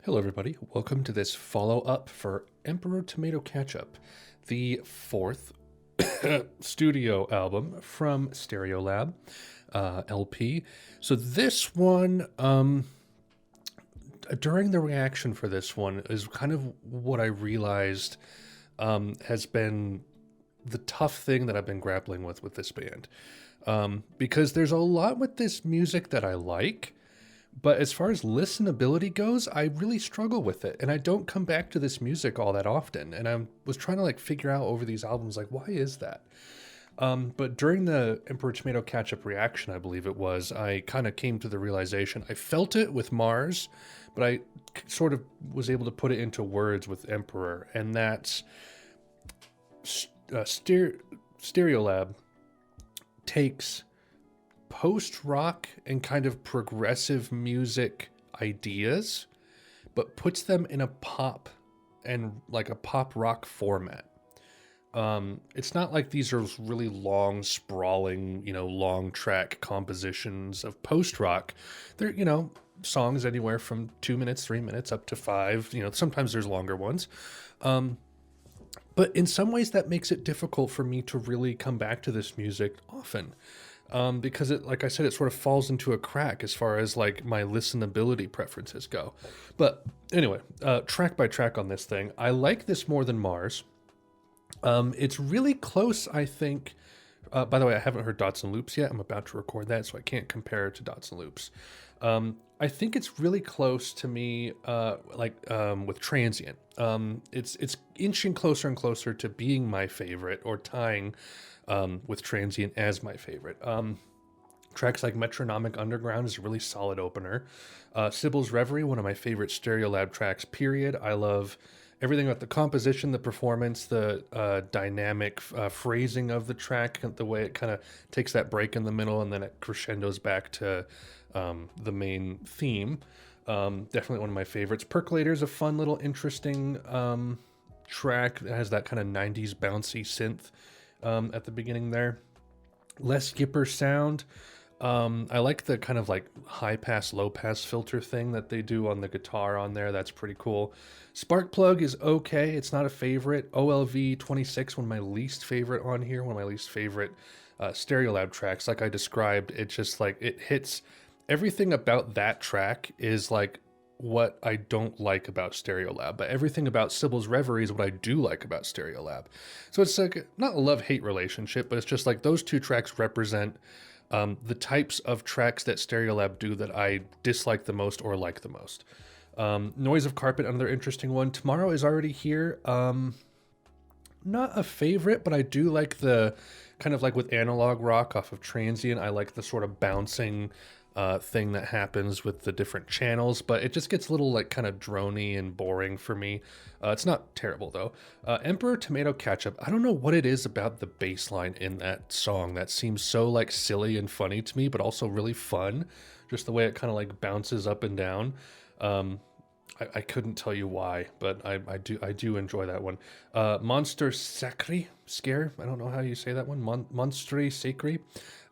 Hello, everybody. Welcome to this follow-up for Emperor Tomato Ketchup, the fourth studio album from Stereolab LP. So this one, during the reaction for this one, is kind of what I realized has been the tough thing that I've been grappling with this band. Because there's a lot with this music that I like, but as far as listenability goes, I really struggle with it. And I don't come back to this music all that often. And I was trying to figure out over these albums, why is that? But during the Emperor Tomato Ketchup reaction, I believe it was, I kind of came to the realization, I felt it with Mars, but I sort of was able to put it into words with Emperor. And that's Stereolab takes post-rock and kind of progressive music ideas, but puts them in a pop and a pop rock format. It's not like these are really long, sprawling, long track compositions of post-rock. They're, songs anywhere from 2 minutes, 3 minutes, up to 5. Sometimes there's longer ones. But in some ways that makes it difficult for me to really come back to this music often. Because it, like I said, it sort of falls into a crack as far as my listenability preferences go. But anyway, track by track on this thing, I like this more than Mars. It's really close, I think. By the way, I haven't heard Dots and Loops yet. I'm about to record that, so I can't compare it to Dots and Loops. I think it's really close to me, with Transient. It's inching closer and closer to being my favorite, or tying with Transient as my favorite. Tracks like Metronomic Underground is a really solid opener. Sybil's Reverie, one of my favorite Stereolab tracks, period. I love everything about the composition, the performance, the dynamic phrasing of the track, the way it kind of takes that break in the middle and then it crescendos back to the main theme. Definitely one of my favorites. Percolator is a fun little interesting track that has that kind of 90s bouncy synth at the beginning there. Less Yper-Sound. I like the kind of high pass, low pass filter thing that they do on the guitar on there. That's pretty cool. Sparkplug is okay. It's not a favorite. OLV 26, one of my least favorite on here. One of my least favorite Stereolab tracks. Like I described, it just it hits everything about that track is what I don't like about Stereolab, but everything about Sybil's Reverie is what I do like about Stereolab. So it's not a love-hate relationship, but it's just those two tracks represent the types of tracks that Stereolab do that I dislike the most or like the most. Noise of Carpet, another interesting one. Tomorrow is Already Here. Not a favorite, but I do like the kind of with Analog Rock off of Transient. I like the sort of bouncing thing that happens with the different channels, but it just gets a little kind of drony and boring for me. It's not terrible though. Emperor Tomato Ketchup, I don't know what it is about the bass line in that song that seems so silly and funny to me, but also really fun. Just the way it kind of bounces up and down. I couldn't tell you why, but I do enjoy that one. Monster Sacré, Scare, I don't know how you say that one. Monstre Sacré.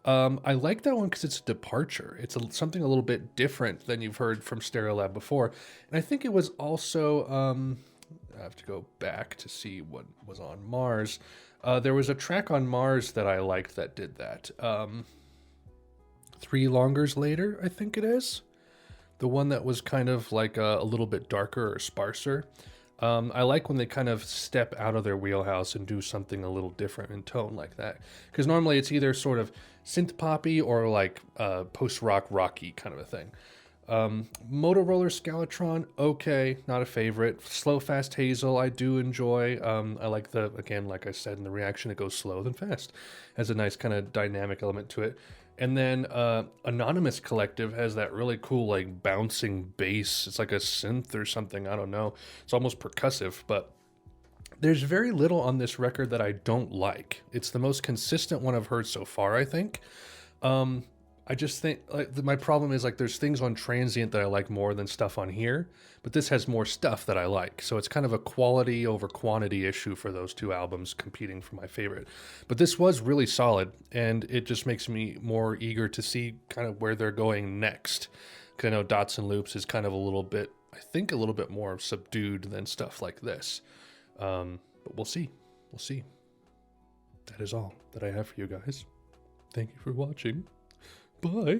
I like that one because it's a departure. It's something a little bit different than you've heard from Stereolab before. And I think it was also, I have to go back to see what was on Mars. There was a track on Mars that I liked that did that. 3 Longers Later, I think it is. The one that was kind of a little bit darker or sparser. I like when they kind of step out of their wheelhouse and do something a little different in tone like that. Because normally it's either sort of synth poppy or post-rock rocky kind of a thing. Motorola Scalatron, okay, not a favorite. Slow Fast Hazel, I do enjoy. I like again, like I said in the reaction, it goes slow then fast. Has a nice kind of dynamic element to it. And then Anonymous Collective has that really cool bouncing bass. It's like a synth or something, I don't know. It's almost percussive, but there's very little on this record that I don't like. It's the most consistent one I've heard so far, I think. I just think my problem is there's things on Transient that I like more than stuff on here, but this has more stuff that I like. So it's kind of a quality over quantity issue for those two albums competing for my favorite. But this was really solid, and it just makes me more eager to see kind of where they're going next. Because I know Dots and Loops is kind of a little bit I think, a little bit more subdued than stuff like this. But we'll see. We'll see. That is all that I have for you guys. Thank you for watching. Bye.